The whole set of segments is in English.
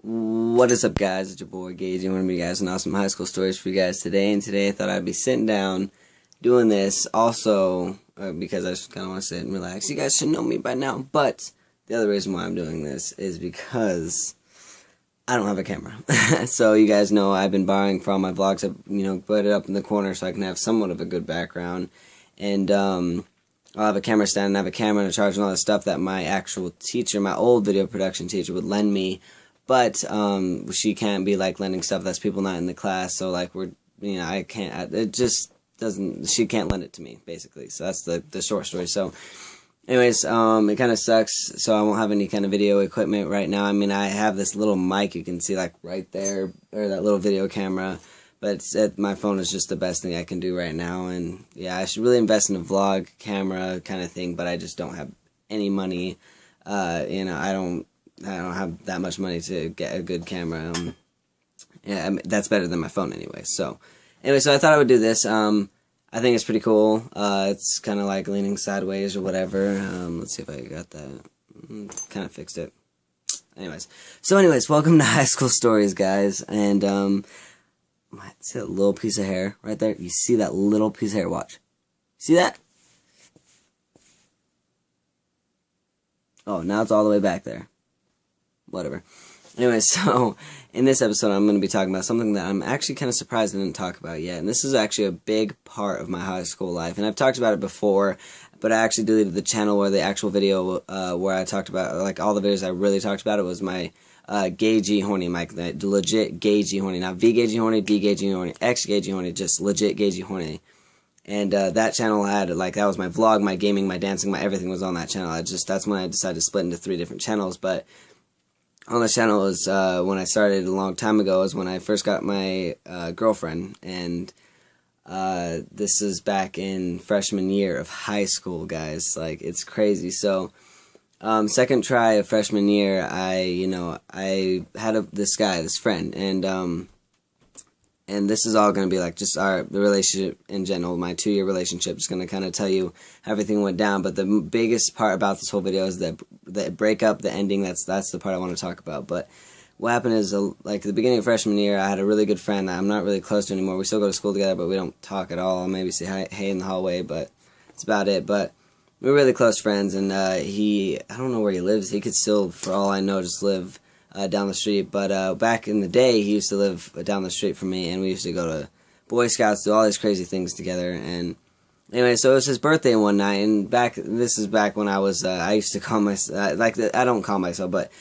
What is up, guys? It's your boy Gage. I'm going to bring you guys some awesome high school stories for you guys today. And today I thought I'd be sitting down doing this also because I just kind of want to sit and relax. You guys should know me by now. But the other reason why I'm doing this is because I don't have a camera. So you guys know I've been borrowing from my vlogs. I've, put it up in the corner so I can have somewhat of a good background. And I'll have a camera stand and have a camera and a charger and all that stuff that my actual teacher, my old video production teacher, would lend me. But she can't be like lending stuff that's people not in the class, so like I can't, it just doesn't, she can't lend it to me basically. So that's the short story. So anyways, it kind of sucks, so I won't have any kind of video equipment right now. I mean, I have this little mic you can see like right there, or that little video camera, but my phone is just the best thing I can do right now. And yeah, I should really invest in a vlog camera kind of thing, but I just don't have any money. I don't have that much money to get a good camera. Yeah, I mean, that's better than my phone anyway. So I thought I would do this. I think it's pretty cool. It's kind of like leaning sideways or whatever. Let's see if I got that. Kind of fixed it. Anyways, welcome to High School Stories, guys. And see that little piece of hair right there? You see that little piece of hair? Watch. See that? Oh, now it's all the way back there. Whatever. Anyway, so in this episode I'm going to be talking about something that I'm actually kind of surprised I didn't talk about yet. And this is actually a big part of my high school life. And I've talked about it before, but I actually deleted the channel where the actual video where I talked about, like all the videos I really talked about, it was my Gage Horne, my legit Gage Horne. Not V Gage Horne, D Gage Horne, X Gage Horne, just legit Gage Horne. And that channel had, like, that was my vlog, my gaming, my dancing, my everything was on that channel. That's when I decided to split into 3 different channels. But on the channel is when I started a long time ago, is when I first got my girlfriend, and this is back in freshman year of high school, guys. Like, it's crazy. So second try of freshman year, I had this friend, and this is all going to be like just the relationship in general, my 2-year relationship. Just going to kind of tell you how everything went down. But the biggest part about this whole video is the breakup, the ending. That's the part I want to talk about. But what happened is, like, at the beginning of freshman year, I had a really good friend that I'm not really close to anymore. We still go to school together, but we don't talk at all. I'll maybe say hey in the hallway, but that's about it. But we were really close friends, and I don't know where he lives. He could still, for all I know, just live down the street, but back in the day, he used to live down the street from me, and we used to go to Boy Scouts, do all these crazy things together. And anyway, so it was his birthday one night, and this is back when I was, I used to call myself, I don't call myself, but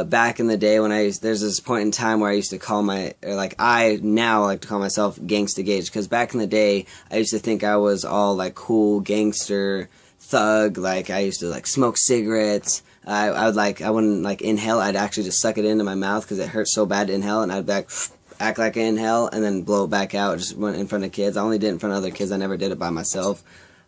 back in the day when there's this point in time where I used to call I now like to call myself Gangsta Gage, because back in the day, I used to think I was all, like, cool, gangster, thug, like, I used to, like, smoke cigarettes. I wouldn't like inhale. I'd actually just suck it into my mouth because it hurt so bad to inhale, and I'd act like I inhale and then blow it back out just in front of kids. I only did it in front of other kids. I never did it by myself.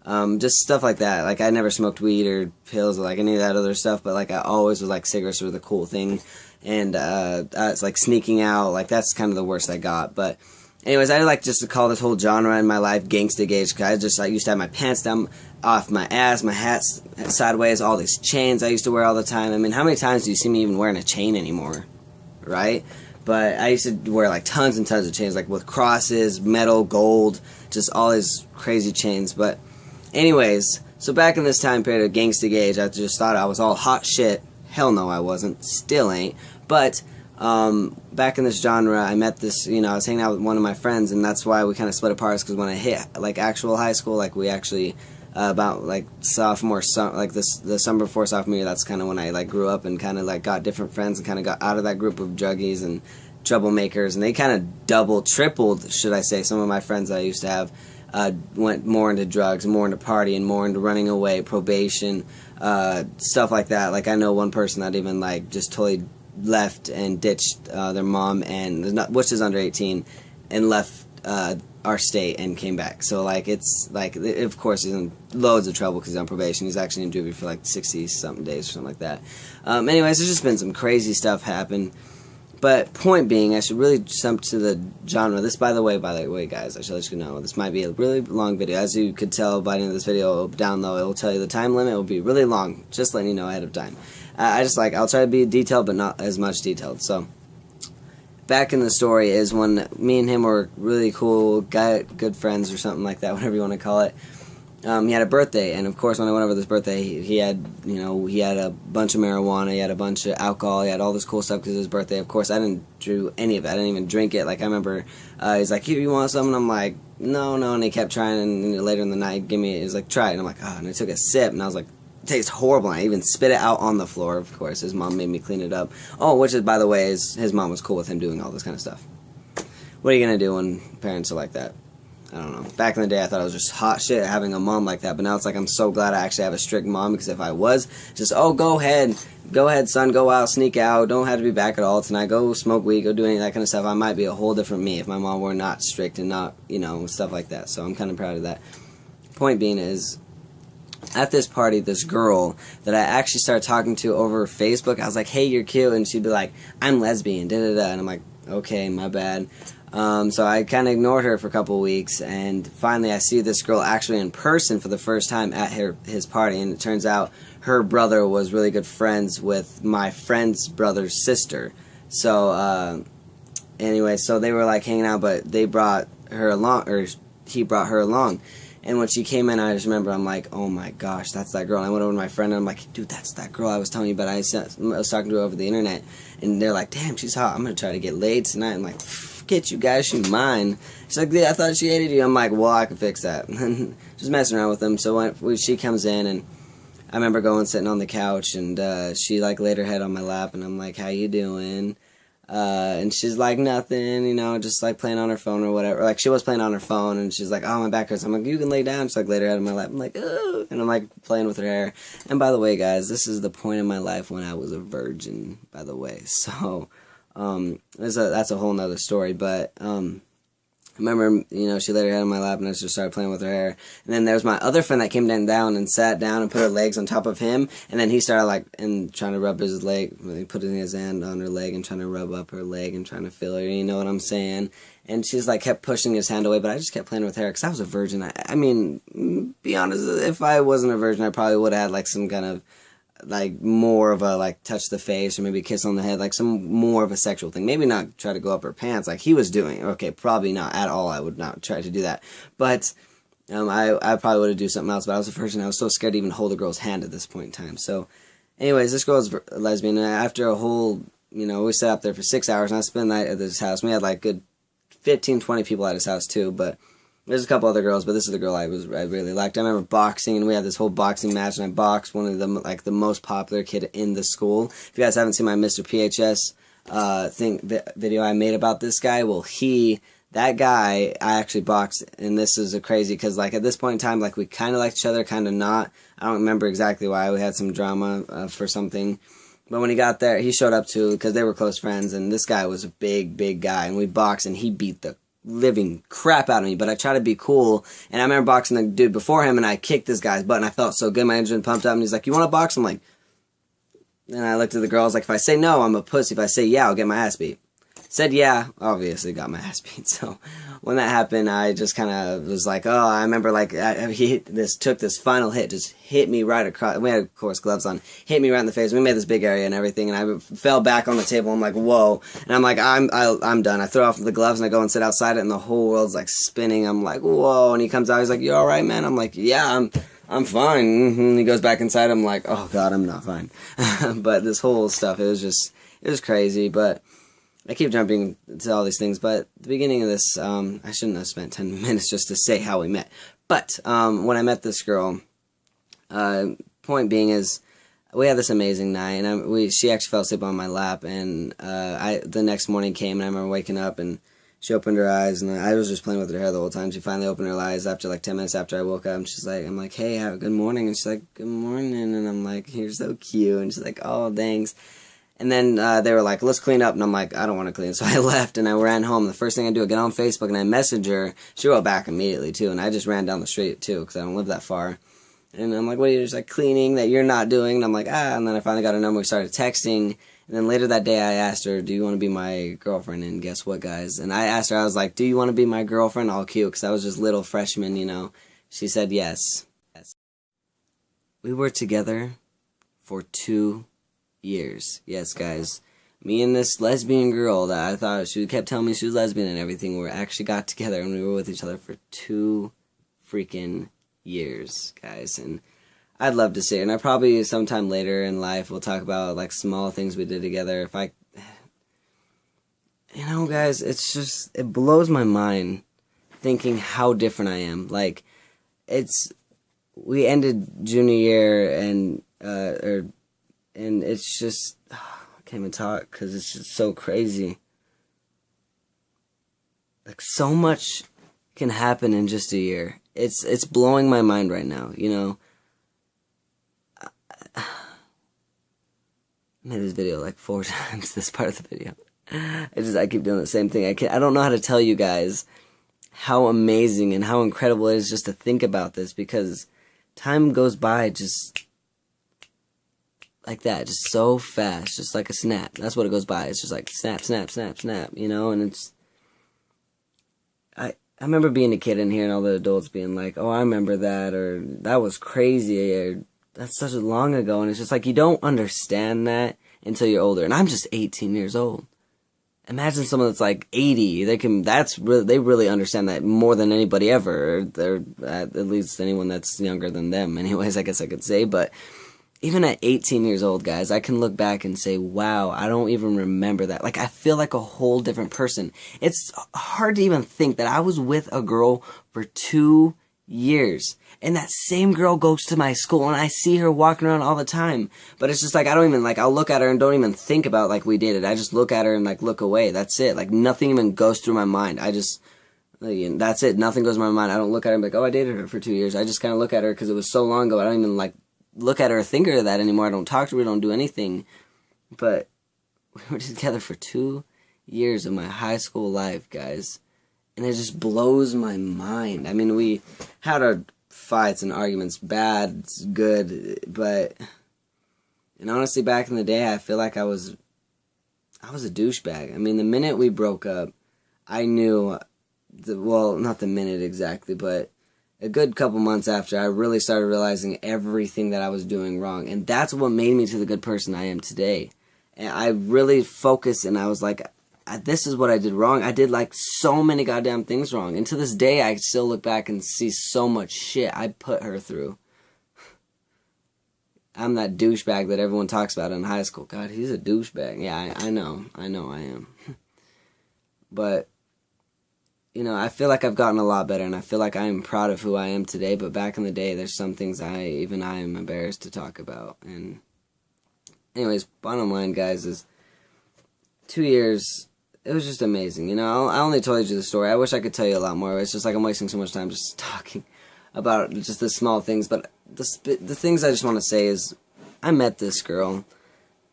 Just stuff like that. Like, I never smoked weed or pills or like any of that other stuff, but like I always was like cigarettes were the cool thing, and it's like sneaking out. Like, that's kind of the worst I got. But anyways, I like just to call this whole genre in my life Gangsta Gage, because I used to have my pants down off my ass, my hat's sideways, all these chains I used to wear all the time. I mean, how many times do you see me even wearing a chain anymore, right? But I used to wear like tons and tons of chains, like with crosses, metal, gold, just all these crazy chains. But anyways, so back in this time period of Gangsta Gage, I just thought I was all hot shit. Hell no, I wasn't. Still ain't. But back in this genre, I met this, I was hanging out with one of my friends, and that's why we kind of split apart, because when I hit like actual high school, like we actually about like the summer before sophomore year, that's kind of when I like grew up and kind of like got different friends and kind of got out of that group of druggies and troublemakers, and they kind of double, tripled, should I say. Some of my friends that I used to have went more into drugs, more into partying, more into running away, probation, stuff like that. Like, I know one person that even like just totally left and ditched their mom, which is under 18, and left our state and came back. So like, it's like, of course he's in loads of trouble because he's on probation. He's actually in juvie for like 60-something days or something like that. Anyways, there's just been some crazy stuff happen. But point being, I should really jump to the genre. This, by the way, guys, I should let you know, this might be a really long video. As you could tell by the end of this video, down low, it will tell you the time limit. It will be really long, just letting you know ahead of time. I'll try to be detailed, but not as much detailed. So, back in the story is when me and him were really cool, good friends or something like that, whatever you want to call it. He had a birthday, and of course, when I went over this birthday, he had, he had a bunch of marijuana, he had a bunch of alcohol, he had all this cool stuff because it was his birthday. Of course, I didn't do any of it. I didn't even drink it. Like, I remember, he's like, "Here, you want something?" I'm like, "No, no," and he kept trying, and later in the night, he was like, "Try it," and I'm like, "Oh," and I took a sip, and I was like, "It tastes horrible," and I even spit it out on the floor, of course. His mom made me clean it up. Oh, which is, by the way, his mom was cool with him doing all this kind of stuff. What are you going to do when parents are like that? I don't know. Back in the day, I thought it was just hot shit having a mom like that, but now it's like I'm so glad I actually have a strict mom, because if I was just, "Oh, go ahead, son, go out, sneak out, don't have to be back at all tonight, go smoke weed, go do any of that kind of stuff," I might be a whole different me if my mom were not strict and not, stuff like that. So I'm kind of proud of that. Point being is, at this party, this girl that I actually started talking to over Facebook, I was like, "Hey, you're cute," and she'd be like, "I'm lesbian, da-da-da," and I'm like, "Okay, my bad." So I kind of ignored her for a couple weeks, and finally I see this girl actually in person for the first time at his party, and it turns out her brother was really good friends with my friend's brother's sister. So anyway, so they were like hanging out, but they brought her along, or he brought her along. And when she came in, I just remember, I'm like, "Oh my gosh, that's that girl." And I went over to my friend, and I'm like, "Dude, that's that girl I was telling you about. I was talking to her over the internet." And they're like, "Damn, she's hot. I'm going to try to get laid tonight." I'm like, "Forget you guys, she's mine." She's like, "Yeah, I thought she hated you." I'm like, "Well, I can fix that." Just messing around with them. So when she comes in, and I remember sitting on the couch, and she like laid her head on my lap, and I'm like, "How you doing?" And she's like, "Nothing, just like playing on her phone or whatever." Like, she was playing on her phone, and she's like, "Oh, my back hurts." I'm like, "You can lay down." She's like, laid her head on my lap. I'm like, "Oh," and I'm like playing with her hair. And by the way, guys, this is the point in my life when I was a virgin, by the way. So, that's a whole nother story, but, I remember, she laid her head on my lap, and I just started playing with her hair. And then there was my other friend that came down and sat down and put her legs on top of him. And then he started, trying to rub his leg. He put his hand on her leg and trying to rub up her leg and trying to feel her. You know what I'm saying? And she's, kept pushing his hand away, but I just kept playing with her because I was a virgin. I mean, be honest, if I wasn't a virgin, I probably would have had, some kind of, more of a, touch the face or maybe a kiss on the head, some more of a sexual thing. Maybe not try to go up her pants like he was doing. Okay, probably not at all. I would not try to do that. But I probably would have do something else, but I was a virgin. I was so scared to even hold a girl's hand at this point in time. So, anyways, this girl is lesbian, and after a whole, we sat up there for 6 hours, and I spent the night at this house. We had, good 15, 20 people at his house, too, but there's a couple other girls, but this is the girl I really liked. I remember boxing, and we had this whole boxing match, and I boxed one of them, the most popular kid in the school. If you guys haven't seen my Mr. PHS video I made about this guy, well, that guy, I actually boxed, and this is crazy, because, at this point in time, we kind of liked each other, kind of not. I don't remember exactly why. We had some drama for something. But when he got there, he showed up, too, because they were close friends, and this guy was a big, big guy, and we boxed, and he beat the living crap out of me, but I tried to be cool, and I remember boxing the dude before him, and I kicked this guy's butt, and I felt so good, my engine pumped up, and he's like, "You want to box?" I'm like, and I looked at the girl, I was like, if I say no, I'm a pussy, if I say yeah, I'll get my ass beat. Said yeah, obviously got my ass beat, so when that happened, I just kind of was like, oh, I remember, he took this final hit, just hit me right across, we had, of course, gloves on, hit me right in the face, we made this big area and everything, and I fell back on the table, I'm like, whoa, and I'm like, I'm done, I throw off the gloves, and I go and sit outside it, and the whole world's, spinning, I'm like, whoa, and he comes out, he's like, "You alright, man?" I'm like, "Yeah, I'm fine," and he goes back inside, I'm like, oh god, I'm not fine, but this whole stuff, it was crazy, but I keep jumping to all these things, but the beginning of this, I shouldn't have spent 10 minutes just to say how we met. But when I met this girl, point being is, we had this amazing night, and she actually fell asleep on my lap, and the next morning came, and I remember waking up, and she opened her eyes, and I was just playing with her hair the whole time. She finally opened her eyes after 10 minutes after I woke up, and I'm like, "Hey, good morning," and she's like, "Good morning," and I'm like, "You're so cute," and she's like, "Oh, thanks." And then they were like, "Let's clean up." And I'm like, "I don't want to clean." So I left and I ran home. The first thing I do, I get on Facebook and I message her. She wrote back immediately, too. And I just ran down the street, too, because I don't live that far. And I'm like, "What are you just cleaning that you're not doing?" And I'm like, "Ah." And then I finally got her number. We started texting. And then later that day, I asked her, "Do you want to be my girlfriend?" And guess what, guys? And I asked her, I was like, "Do you want to be my girlfriend?" All cute, because I was just little freshman, She said yes. We were together for 2 years. Yes, guys. Me and this lesbian girl that I thought she kept telling me she was lesbian and everything, we actually got together and we were with each other for 2 freaking years, guys. And I'd love to see her. And I probably sometime later in life will talk about like small things we did together. If I, you know, guys, it's just, it blows my mind thinking how different I am. Like, we ended junior year and it's just, I can't even talk because it's just so crazy. Like, so much can happen in just a year. It's blowing my mind right now, you know. I made this video like 4 times, this part of the video. I keep doing the same thing. I don't know how to tell you guys how amazing and how incredible it is just to think about this, because time goes by just like that, just so fast, just like a snap. That's what it goes by. It's just like snap, snap, snap, snap, you know. And it's, I remember being a kid in here and all the adults being like, oh, I remember that, or that was crazy, or that's such a long ago. And it's just like, you don't understand that until you're older. And I'm just 18 years old. Imagine someone that's like 80. They really understand that more than anybody ever. They're at least anyone that's younger than them. Anyways, I guess I could say. But even at 18 years old, guys, I can look back and say, wow, I don't even remember that. Like, I feel like a whole different person. It's hard to even think that I was with a girl for 2 years. And that same girl goes to my school, and I see her walking around all the time. But it's just like, I don't even, like, I'll look at her and don't even think about, like, we dated. I just look at her and, like, look away. That's it. Like, nothing even goes through my mind. That's it. Nothing goes through my mind. I don't look at her and be like, oh, I dated her for 2 years. I just kind of look at her because it was so long ago. I don't even, like, look at her or think of that anymore. I don't talk to her. I don't do anything. But we were together for 2 years of my high school life, guys. And it just blows my mind. I mean, we had our fights and arguments, bad, good, but, and honestly, back in the day, I feel like I was a douchebag. I mean, the minute we broke up, I knew, well, not the minute exactly, but a good couple months after, I really started realizing everything that I was doing wrong, and that's what made me to the good person I am today. And I really focused, and I was like, this is what I did wrong. I did, like, so many goddamn things wrong. And to this day, I still look back and see so much shit I put her through. I'm that douchebag that everyone talks about in high school. God, he's a douchebag. Yeah, I know I am. But, you know, I feel like I've gotten a lot better, and I feel like I am proud of who I am today. But back in the day, there's some things even I am embarrassed to talk about. And anyways, bottom line, guys, is 2 years, it was just amazing. You know, I only told you the story. I wish I could tell you a lot more. It's just like I'm wasting so much time just talking about just the small things. But the things I just want to say is, I met this girl.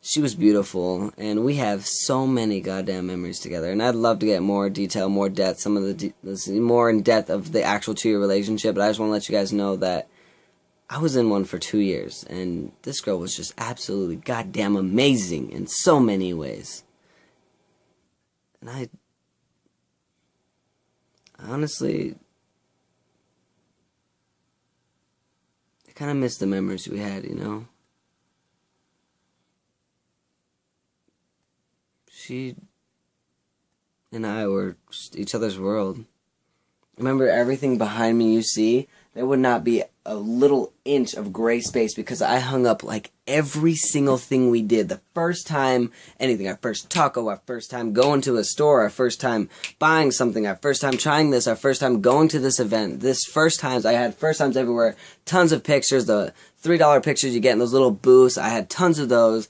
She was beautiful, and we have so many goddamn memories together. And I'd love to get more detail, more depth, some of the more in depth of the actual 2-year relationship. But I just want to let you guys know that I was in one for 2 years, and this girl was just absolutely goddamn amazing in so many ways. And I honestly, I kind of miss the memories we had, you know? She and I were just each other's world. Remember, everything behind me you see, there would not be a little inch of gray space because I hung up like every single thing we did. The first time anything, our first taco, our first time going to a store, our first time buying something, our first time trying this, our first time going to this event. I had first times everywhere, tons of pictures, the $3 pictures you get in those little booths. I had tons of those,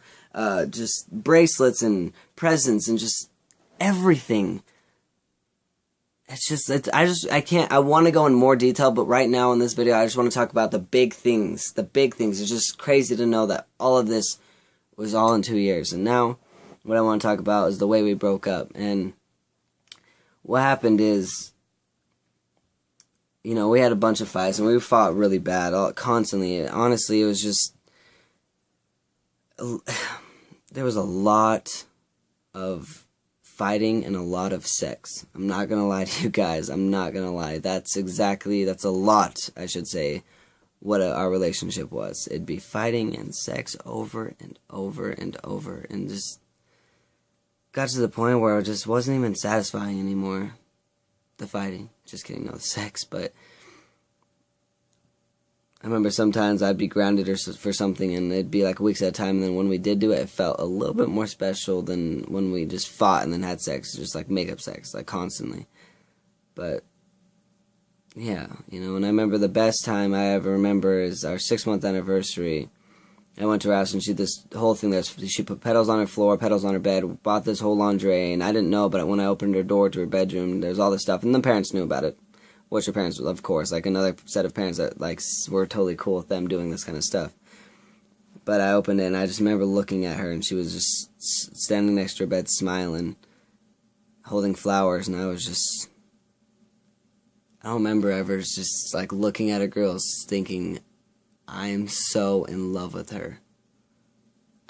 just bracelets and presents and just everything. I want to go in more detail, but right now in this video, I just want to talk about the big things. The big things. It's just crazy to know that all of this was all in 2 years. And now, what I want to talk about is the way we broke up. And what happened is, you know, we had a bunch of fights, and we fought really bad, constantly. Honestly, it was just, there was a lot of fighting and a lot of sex. I'm not gonna lie to you guys. I'm not gonna lie. That's a lot, I should say, what our relationship was. It'd be fighting and sex over and over and over. And just, got to the point where it just wasn't even satisfying anymore. The fighting. Just kidding, no, the sex, but I remember sometimes I'd be grounded for something, and it'd be like weeks at a time, and then when we did do it, it felt a little bit more special than when we just fought and then had sex, just like make-up sex, like constantly. But, yeah, you know, and I remember the best time I ever remember is our 6-month anniversary. I went to her house, and she did this whole thing, she put petals on her floor, petals on her bed, bought this whole lingerie, and I didn't know, but when I opened her door to her bedroom, there's all this stuff, and the parents knew about it. Which your parents, of course, like another set of parents that like were totally cool with them doing this kind of stuff. But I opened it, and I just remember looking at her, and she was just standing next to her bed, smiling, holding flowers, and I was just, I don't remember ever just like looking at a girl, thinking, I am so in love with her.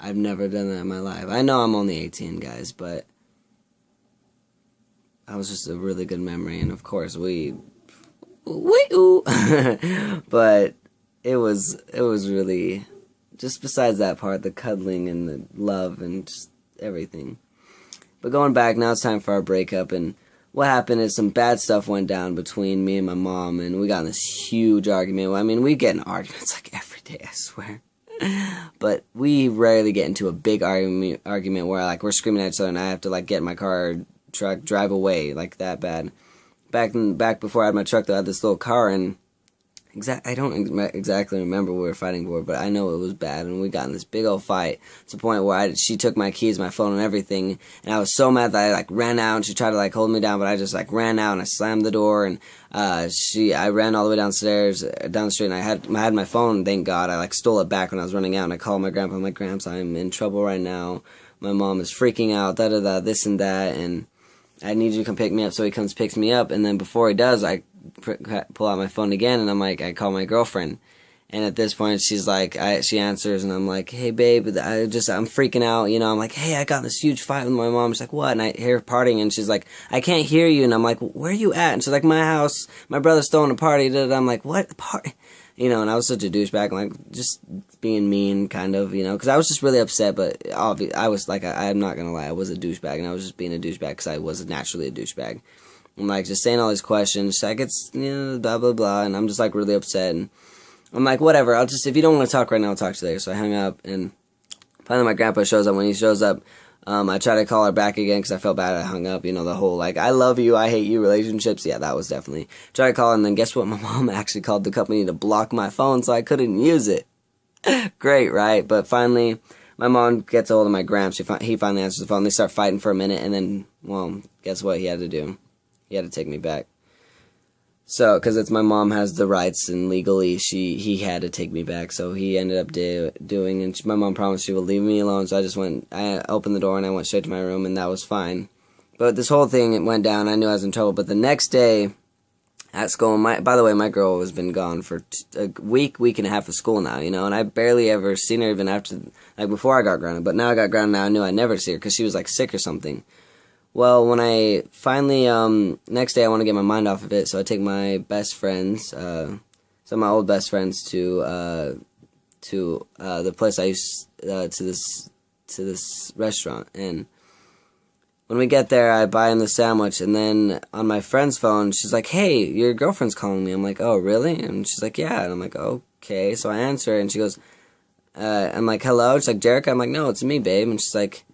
I've never done that in my life. I know I'm only 18, guys, but that was just a really good memory, and of course but it was really, just besides that part, the cuddling and the love and just everything. But going back, now it's time for our breakup, and what happened is some bad stuff went down between me and my mom, and we got in this huge argument. I mean, we get in arguments like every day, I swear. But we rarely get into a big argument where like we're screaming at each other and I have to like get in my car, truck, drive away, like that bad. Back before I had my truck, though, I had this little car, and I don't exactly remember what we were fighting for, but I know it was bad, and we got in this big old fight to the point where she took my keys, my phone, and everything, and I was so mad that I like ran out, and she tried to like hold me down, but I just like ran out, and I slammed the door, and I ran all the way down the street, and I had my phone, thank God. I like stole it back when I was running out, and I called my grandpa. I'm like, Gramps, I'm in trouble right now. My mom is freaking out, da-da-da, this and that, and I need you to come pick me up. So he comes, picks me up, and then before he does, I pull out my phone again, and I'm like, I call my girlfriend, and at this point, she's like, she answers, and I'm like, hey, babe, I'm freaking out, you know, I'm like, hey, I got in this huge fight with my mom. She's like, what? And I hear her partying, and she's like, I can't hear you, and I'm like, where are you at? And she's like, my house, my brother's throwing a party, I'm like, what party? You know, and I was such a douchebag, I'm like, just being mean, kind of, you know, because I was just really upset, but I was like, I'm not gonna lie, I was a douchebag, and I was just being a douchebag, because I was naturally a douchebag. I'm like, just saying all these questions, she's like, it's, you know, blah, blah, blah, and I'm just, like, really upset, and I'm like, whatever, if you don't want to talk right now, I'll talk to you later, so I hung up, and finally my grandpa shows up. When he shows up, I try to call her back again, because I felt bad I hung up, you know, the whole, like, I love you, I hate you relationships, yeah, that was definitely, try to call her, and then guess what, my mom actually called the company to block my phone, so I couldn't use it. Great, right? But finally, my mom gets a hold of my Gramps, he finally answers the phone, they start fighting for a minute, and then, well, guess what he had to do? He had to take me back. So, because it's my mom has the rights, and legally he had to take me back. So he ended up doing, and my mom promised she would leave me alone. So I opened the door and I went straight to my room, and that was fine. But this whole thing, it went down. I knew I was in trouble. But the next day at school, by the way, my girl has been gone for a week and a half of school now, you know, and I barely ever seen her even after, like before I got grounded. But now I got grounded, now I knew I'd never see her because she was like sick or something. Well, when I finally, next day I want to get my mind off of it, so I take my best friends, some of my old best friends to the place I used, to this restaurant, and when we get there, I buy him the sandwich, and then on my friend's phone, she's like, hey, your girlfriend's calling me. I'm like, oh, really? And she's like, yeah, and I'm like, okay, so I answer, and she goes, I'm like, hello? She's like, Jerica? I'm like, no, it's me, babe, and she's like,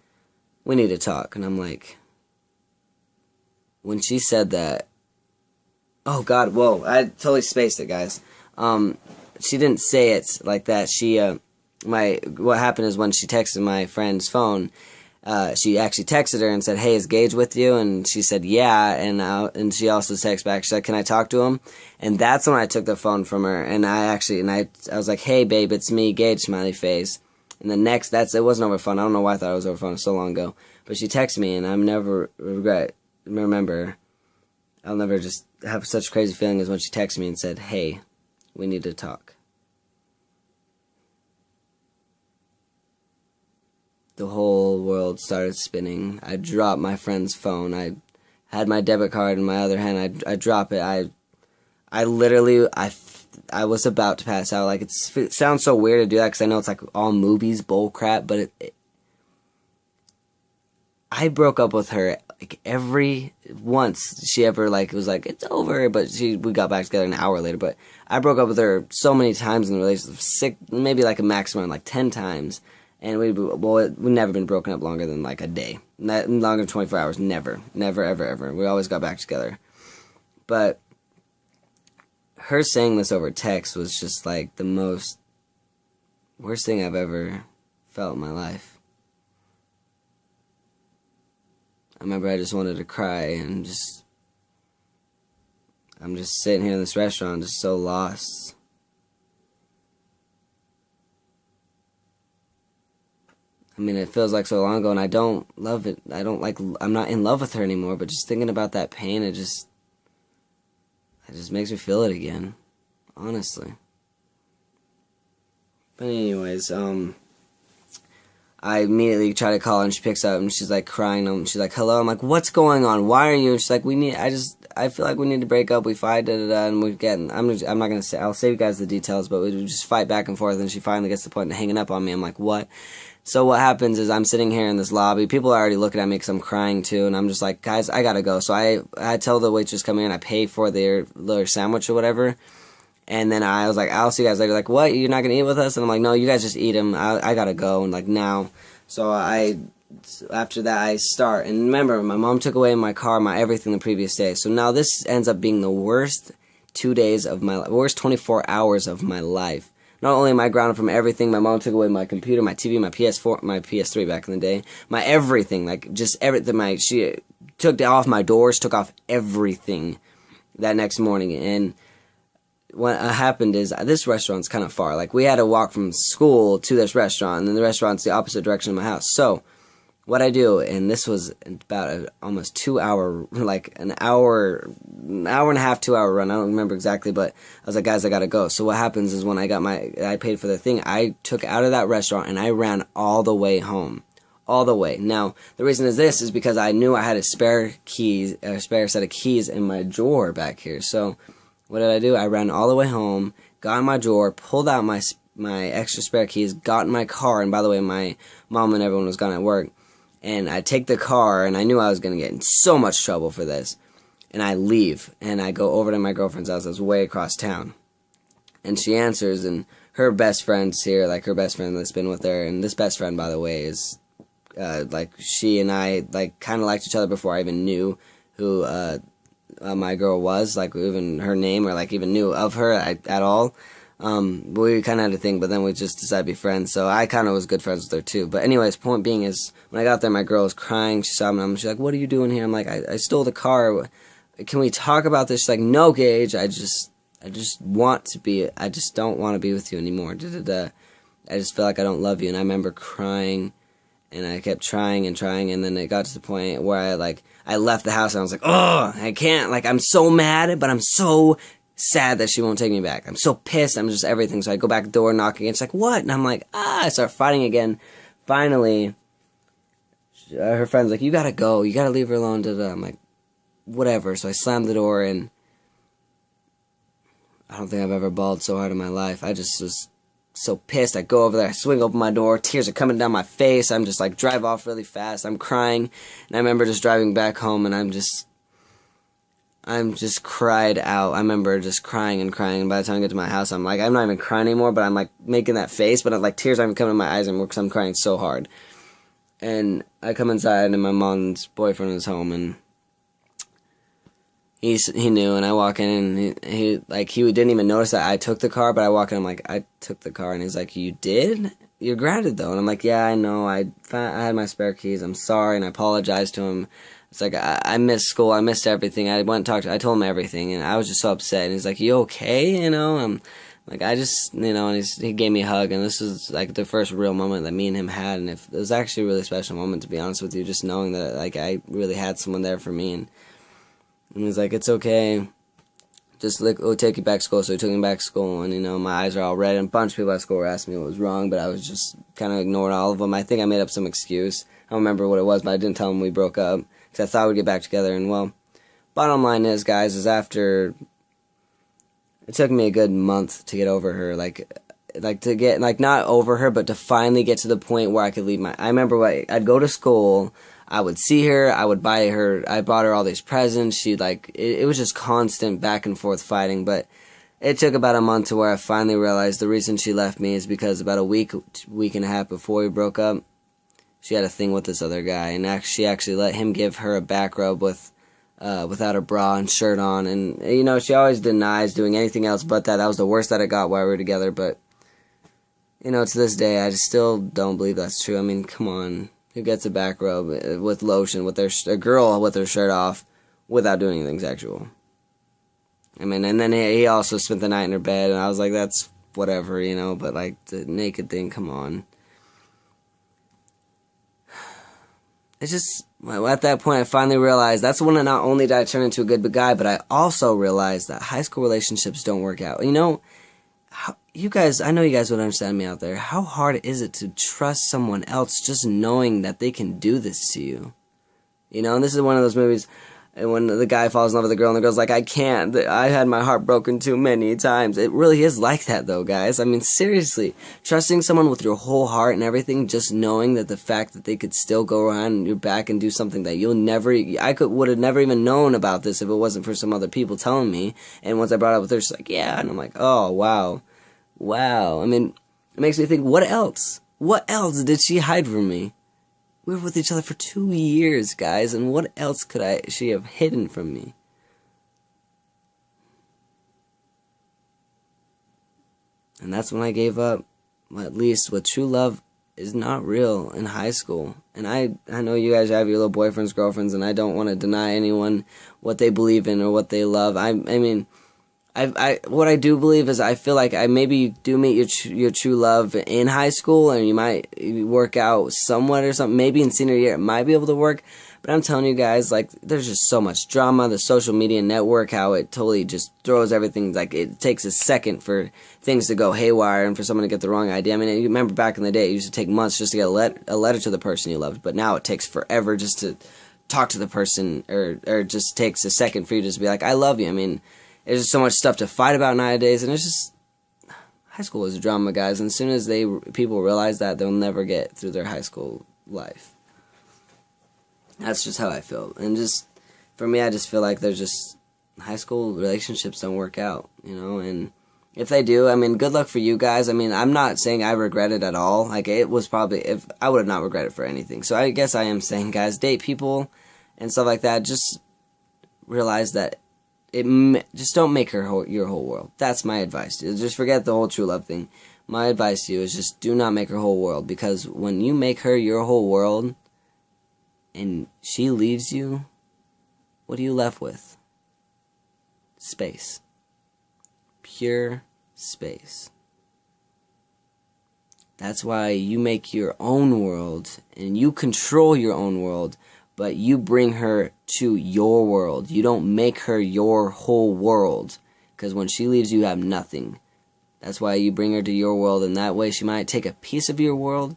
we need to talk, and I'm like, when she said that, oh God, whoa, I totally spaced it, guys. She didn't say it like that. What happened is when she texted my friend's phone, she actually texted her and said, hey, is Gage with you? And she said, yeah, and she also texted back, she said, can I talk to him? And that's when I took the phone from her, and I was like, hey, babe, it's me, Gage, smiley face. And the next, it wasn't over phone. I don't know why I thought it was over phone, it was so long ago. But she texted me, and I'll never remember, I'll never just have such crazy feeling as when she texted me and said, hey, we need to talk. The whole world started spinning. I dropped my friend's phone. I had my debit card in my other hand. I drop it. I literally, I was about to pass out. Like, it sounds so weird to do that because I know it's like all movies, bull crap, but I broke up with her like every once she ever like was like it's over, but we got back together an hour later. But I broke up with her so many times in the relationship, maybe like a maximum like 10 times, and we've never been broken up longer than like a day, not longer than 24 hours. Never, never, ever, ever. We always got back together. But her saying this over text was just like the worst thing I've ever felt in my life. I remember I just wanted to cry and I'm just sitting here in this restaurant just so lost. I mean, it feels like so long ago and I don't love it. I'm not in love with her anymore, but just thinking about that pain, it just makes me feel it again, honestly. But anyways, I immediately try to call her and she picks up and she's like crying and she's like, hello. I'm like, what's going on? Why are you? And she's like, I feel like we need to break up. We fight, and we're getting, I'm not going to say, I'll save you guys the details, but we just fight back and forth and she finally gets to the point of hanging up on me. I'm like, what? So what happens is I'm sitting here in this lobby. People are already looking at me because I'm crying too, and I'm just like, guys, I gotta go. So I tell the waitress come in, I pay for their sandwich or whatever. And then I was like, I'll see you guys later. Like, what? You're not going to eat with us? And I'm like, no, you guys just eat them. I got to go. And, like, now. So after that, I start. And remember, my mom took away my car, my everything the previous day. So now this ends up being the worst 2 days of my life, worst 24 hours of my life. Not only am I grounded from everything, my mom took away my computer, my TV, my PS4, my PS3 back in the day. My everything, like, just everything. She took off my doors, took off everything that next morning. And what happened is this restaurant's kind of far. Like, we had to walk from school to this restaurant, and then the restaurant's the opposite direction of my house. So what I do, and this was about almost 2 hour, like an hour and a half, 2 hour run. I don't remember exactly, but I was like, guys, I gotta go. So what happens is when I paid for the thing, I took out of that restaurant and I ran all the way home. All the way. Now, the reason is because I knew I had a spare set of keys in my drawer back here. So what did I do? I ran all the way home, got in my drawer, pulled out my extra spare keys, got in my car, and by the way, my mom and everyone was gone at work, and I take the car, and I knew I was going to get in so much trouble for this, and I leave, and I go over to my girlfriend's house that's way across town, and she answers, and her best friend's here, like her best friend that's been with her, and this best friend, by the way, is, like, she and I, like, kind of liked each other before I even knew who, my girl was, like, even her name, or, like, even knew of her at all. We kind of had a thing, but then we just decided to be friends, so I kind of was good friends with her, too. But anyways, point being is, when I got there, my girl was crying, she saw me, and she's like, what are you doing here? I'm like, I stole the car, can we talk about this? She's like, no, Gage, I just want to be, I just don't want to be with you anymore, I just feel like I don't love you, and I remember crying, and I kept trying, and then it got to the point where I left the house, and I was like, oh, I can't, like, I'm so mad, but I'm so sad that she won't take me back. I'm so pissed, I'm just everything, so I go back to the door, knock again, she's like, what? And I'm like, I start fighting again. Finally, her friend's like, you gotta go, you gotta leave her alone, I'm like, whatever, so I slammed the door, and I don't think I've ever bawled so hard in my life. I just was so pissed. I go over there, I swing open my door, tears are coming down my face, I'm just like, drive off really fast, I'm crying, and I remember just driving back home, and I'm just cried out. I remember just crying, and by the time I get to my house, I'm not even crying anymore, but I'm like, making that face, but I'm like, tears aren't even coming to my eyes anymore, because I'm crying so hard. And I come inside, and my mom's boyfriend is home, and he knew, and I walk in, and he didn't even notice that I took the car, but I walk in, I'm like, I took the car, and he's like, you did? You're grounded, though. And I'm like, yeah, I know, I had my spare keys, I'm sorry, and I apologized to him. It's like, I missed school, I missed everything, I went and talked to him, I told him everything, and I was just so upset, and he's like, you okay, I'm like, and he gave me a hug, and this was, like, the first real moment that me and him had, and it was actually a really special moment, to be honest with you, just knowing that, like, I really had someone there for me, and he's like, it's okay, just, like, we'll take you back to school. So he took me back to school, and, my eyes are all red, and a bunch of people at school were asking me what was wrong, but I was just kind of ignoring all of them. I think I made up some excuse. I don't remember what it was, but I didn't tell them we broke up, because I thought we'd get back together, and, well, bottom line is, guys, is after, it took me a good month to get over her, to get, not over her, but to finally get to the point where I could leave I remember, I'd go to school, I would see her, I bought her all these presents. She'd like, it was just constant back and forth fighting. But it took about a month to where I finally realized the reason she left me is because about a week and a half before we broke up, she had a thing with this other guy, and she actually let him give her a back rub without a bra and shirt on. And you know, she always denies doing anything else but that. That was the worst that it got while we were together. But you know, to this day, I just still don't believe that's true. I mean, come on. Who gets a back rub with lotion, with a girl with her shirt off, without doing anything sexual? I mean, and then he also spent the night in her bed, and I was like, that's whatever, you know, but like, the naked thing, come on. It's just, at that point, I finally realized, that's when not only did I turn into a good guy, but I also realized that high school relationships don't work out. You know, you guys, I know you guys would understand me out there. How hard is it to trust someone else just knowing that they can do this to you? You know, and this is one of those movies when the guy falls in love with the girl and the girl's like, I can't. I had my heart broken too many times. It really is like that, though, guys. I mean, seriously. Trusting someone with your whole heart and everything, just knowing that the fact that they could still go around your back and do something that you'll never... would have never even known about this if it wasn't for some other people telling me. And once I brought it up with her, she's like, yeah. And I'm like, oh, wow. Wow. I mean, it makes me think, what else? What else did she hide from me? We were with each other for 2 years, guys, and what else could she have hidden from me? And that's when I gave up. At least with true love is not real in high school. And I know you guys have your little boyfriends, girlfriends, and I don't want to deny anyone what they believe in or what they love. I mean, what I do believe is I feel like maybe you do meet your true love in high school, and you might work out somewhat or something. Maybe in senior year it might be able to work, but I'm telling you guys, like, there's just so much drama. The social media network, how it totally just throws everything. Like, it takes a second for things to go haywire and for someone to get the wrong idea. I mean, you remember back in the day, it used to take months just to get a letter to the person you loved, but now it takes forever just to talk to the person, or just takes a second for you to just be like, I love you. I mean, there's just so much stuff to fight about nowadays, and it's just, high school is drama, guys, and as soon as people realize that, they'll never get through their high school life. That's just how I feel, and just, for me, I just feel like there's just, high school relationships don't work out, you know, and if they do, I mean, good luck for you guys. I mean, I'm not saying I regret it at all. Like, it was probably, if I would have not regretted it for anything, so I guess I am saying, guys, date people and stuff like that. Just realize that just don't make her your whole world. That's my advice. Just forget the whole true love thing. My advice to you is just do not make her whole world, because when you make her your whole world and she leaves you, what are you left with? Space. Pure space. That's why you make your own world and you control your own world, but you bring her to your world. You don't make her your whole world, because when she leaves, you have nothing. That's why you bring her to your world, and that way she might take a piece of your world,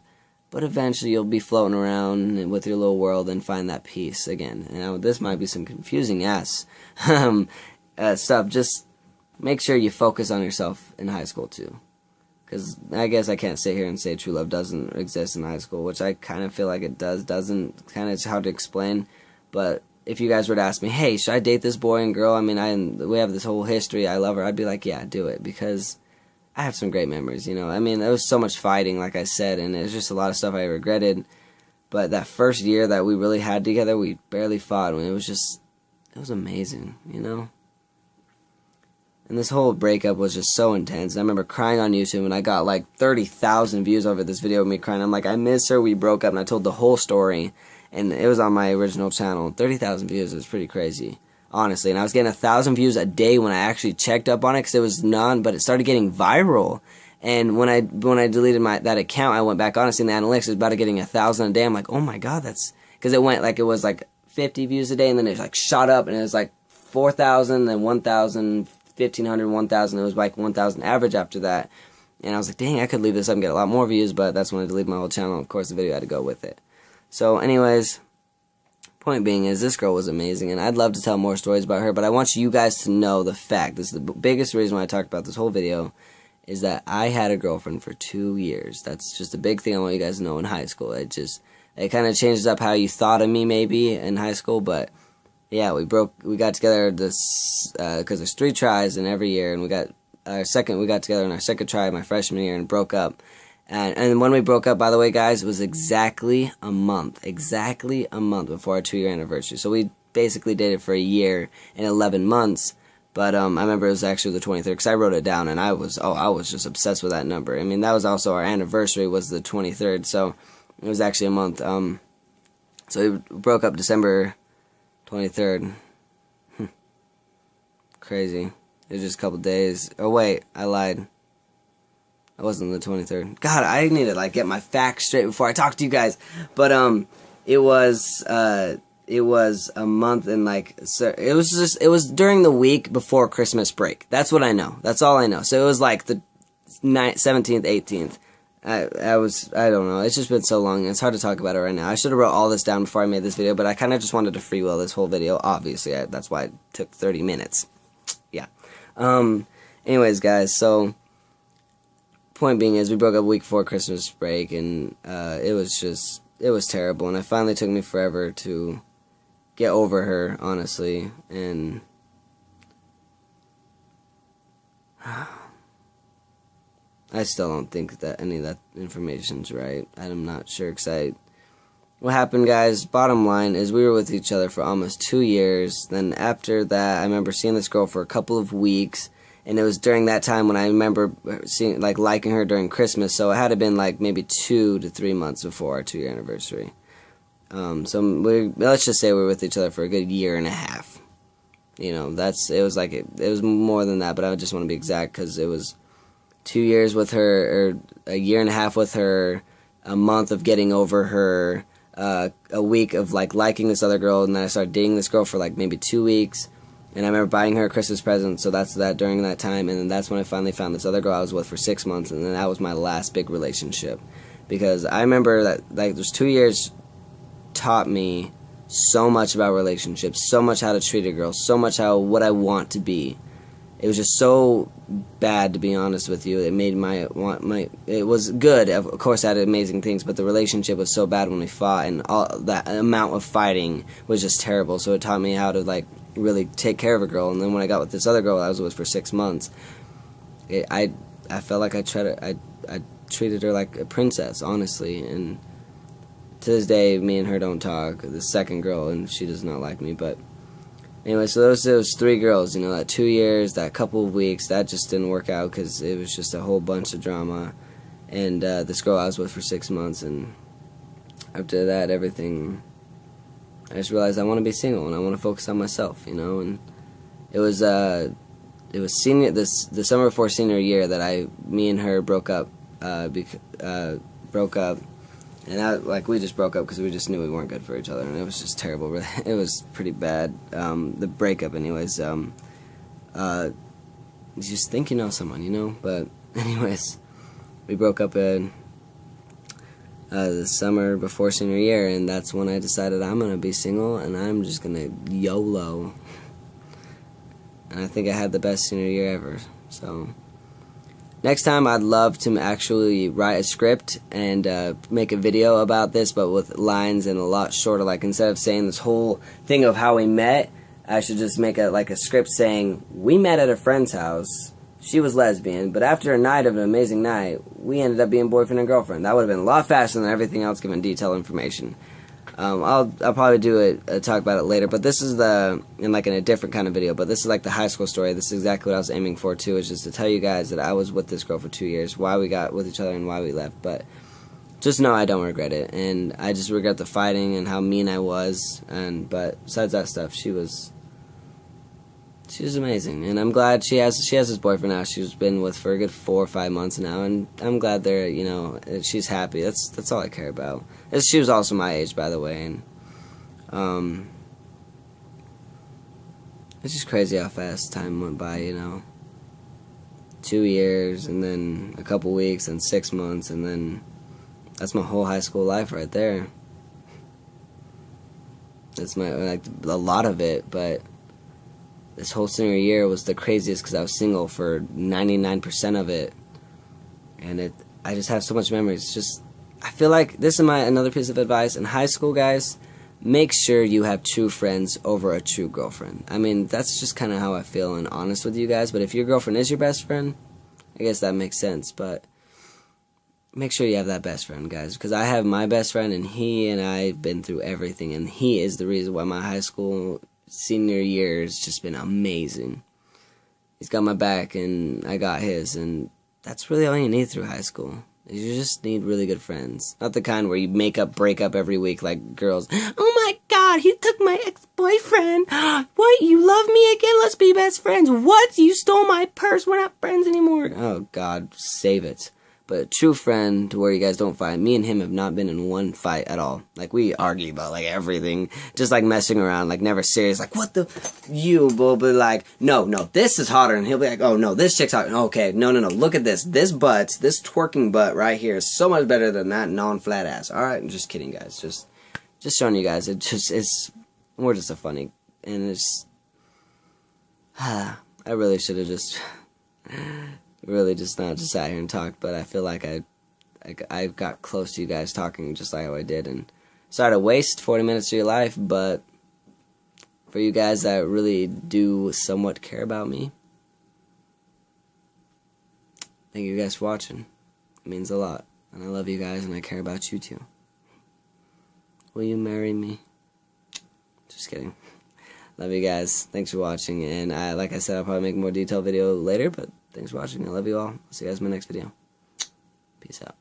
but eventually you'll be floating around with your little world and find that peace again. Now, this might be some confusing ass stuff. Just make sure you focus on yourself in high school too. Because I guess I can't sit here and say true love doesn't exist in high school, which I kind of feel like it doesn't. Kind of, it's hard to explain. But if you guys were to ask me, hey, should I date this boy and girl? I mean, we have this whole history. I love her. I'd be like, yeah, do it. Because I have some great memories, you know. I mean, there was so much fighting, like I said, and there's just a lot of stuff I regretted. But that first year that we really had together, we barely fought. It was amazing, you know. And this whole breakup was just so intense. I remember crying on YouTube, and I got like 30,000 views over this video of me crying. I'm like, I miss her, we broke up, and I told the whole story. And it was on my original channel. 30,000 views is pretty crazy, honestly. And I was getting 1,000 views a day when I actually checked up on it, because it was none, but it started getting viral. And when I deleted that account, I went back on and seen the analytics. It was about getting 1,000 a day. I'm like, oh my god, that's... Because it went like, it was like 50 views a day, and then it like shot up, and it was like 4,000, then 1,000... 1,500, 1,000, it was like 1,000 average after that, and I was like, dang, I could leave this up and get a lot more views, but that's when I deleted my whole channel. Of course, the video had to go with it. So anyways, point being is, this girl was amazing, and I'd love to tell more stories about her, but I want you guys to know the fact, this is the biggest reason why I talked about this whole video, is that I had a girlfriend for 2 years. That's just a big thing I want you guys to know in high school. It kind of changes up how you thought of me maybe in high school, but yeah, we got together this because there's 3 tries in every year, and we got together in our second try my freshman year and broke up. And when we broke up, by the way, guys, it was exactly a month before our 2-year anniversary. So we basically dated for a year and 11 months. But I remember it was actually the 23rd because I wrote it down, and I was just obsessed with that number. I mean, that was also our anniversary was the 23rd, so it was actually a month. So we broke up December 23rd. Crazy. It was just a couple days. Oh wait, I lied. It wasn't the 23rd. God, I need to like get my facts straight before I talk to you guys. But it was a month and like it was during the week before Christmas break. That's what I know. That's all I know. So it was like the 17th, 18th. I don't know. It's just been so long. It's hard to talk about it right now. I should have wrote all this down before I made this video, but I kind of just wanted to freewheel this whole video. Obviously, that's why it took 30 minutes. Yeah. Anyways, guys, so point being is we broke up a week before Christmas break, and it was terrible, and it finally took me forever to get over her, honestly, and I still don't think that any of that information's right. I'm not sure, because what happened, guys, bottom line is we were with each other for almost 2 years. Then after that, I remember seeing this girl for a couple of weeks, and it was during that time when I remember seeing, like, liking her during Christmas, so it had to been, like, maybe 2 to 3 months before our 2-year anniversary. So let's just say we were with each other for a good year and a half. You know, it was more than that, but I just want to be exact, because it was 2 years with her, or a year and a half with her, a month of getting over her, a week of like liking this other girl, and then I started dating this girl for like maybe 2 weeks, and I remember buying her a Christmas present, so that's that during that time, and then that's when I finally found this other girl I was with for 6 months, and then that was my last big relationship, because I remember that like those 2 years taught me so much about relationships, so much how to treat a girl, so much what I want to be. It was just so bad, to be honest with you. It made it was good. Of course, I had amazing things, but the relationship was so bad when we fought, and all that amount of fighting was just terrible. So it taught me how to like really take care of a girl. And then when I got with this other girl I was with for 6 months, I felt like I treated her like a princess, honestly. And to this day, me and her don't talk. The second girl, and she does not like me, but. Anyway, so those 3 girls, you know, that 2 years, that couple of weeks, that just didn't work out because it was just a whole bunch of drama. And this girl I was with for 6 months, and after that, everything, I just realized I want to be single and I want to focus on myself, you know. And it was the summer before senior year that me and her broke up, and we just broke up because we just knew we weren't good for each other, and it was just terrible. It was pretty bad. The breakup, anyways. You just think you know someone, you know. But anyways, we broke up in the summer before senior year, and that's when I decided I'm gonna be single and I'm just gonna YOLO. And I think I had the best senior year ever. So. Next time, I'd love to actually write a script and make a video about this, but with lines and a lot shorter. Like, instead of saying this whole thing of how we met, I should just make a script saying, we met at a friend's house, she was lesbian, but after a night of an amazing night, we ended up being boyfriend and girlfriend. That would have been a lot faster than everything else given detailed information. I'll probably do talk about it later, but this is in a different kind of video, but this is like the high school story. This is exactly what I was aiming for too, is just to tell you guys that I was with this girl for 2 years, why we got with each other and why we left. But just know I don't regret it, and I just regret the fighting and how mean I was, but besides that stuff, she was amazing, and I'm glad she has this boyfriend now. She's been with for a good 4 or 5 months now, and I'm glad she's happy. That's all I care about. She was also my age, by the way, and it's just crazy how fast time went by, you know. 2 years, and then a couple weeks, and 6 months, and then that's my whole high school life right there. That's a lot of it, but this whole senior year was the craziest because I was single for 99% of it, and I just have so much memories. I feel like this is another piece of advice in high school, guys. Make sure you have true friends over a true girlfriend. I mean, that's just kind of how I feel and honest with you guys. But if your girlfriend is your best friend, I guess that makes sense. But make sure you have that best friend, guys. Because I have my best friend, and he and I have been through everything. And he is the reason why my high school senior year has just been amazing. He's got my back, and I got his. And that's really all you need through high school. You just need really good friends. Not the kind where you break up every week like girls. Oh my god, he took my ex-boyfriend. What, you love me again? Let's be best friends. What? You stole my purse. We're not friends anymore. Oh god, save it. But a true friend to where you guys don't fight. Me and him have not been in one fight at all. Like, we argue about, like, everything. Just, like, messing around. Like, never serious. Like, what the... You will be like, no, this is hotter. And he'll be like, oh, no, this chick's hotter. Okay, no, look at this. This butt, this twerking butt right here is so much better than that non-flat ass. Alright, I'm just kidding, guys. Just showing you guys. We're just a funny... And it's... I really should have just... really just not just sat here and talked, but I feel like I got close to you guys talking just like how I did, and sorry to waste 40 minutes of your life, but for you guys that really do somewhat care about me, thank you guys for watching. It means a lot, and I love you guys, and I care about you too. Will you marry me? Just kidding. Love you guys. Thanks for watching, and like I said, I'll probably make a more detailed video later, but thanks for watching. I love you all. I'll see you guys in my next video. Peace out.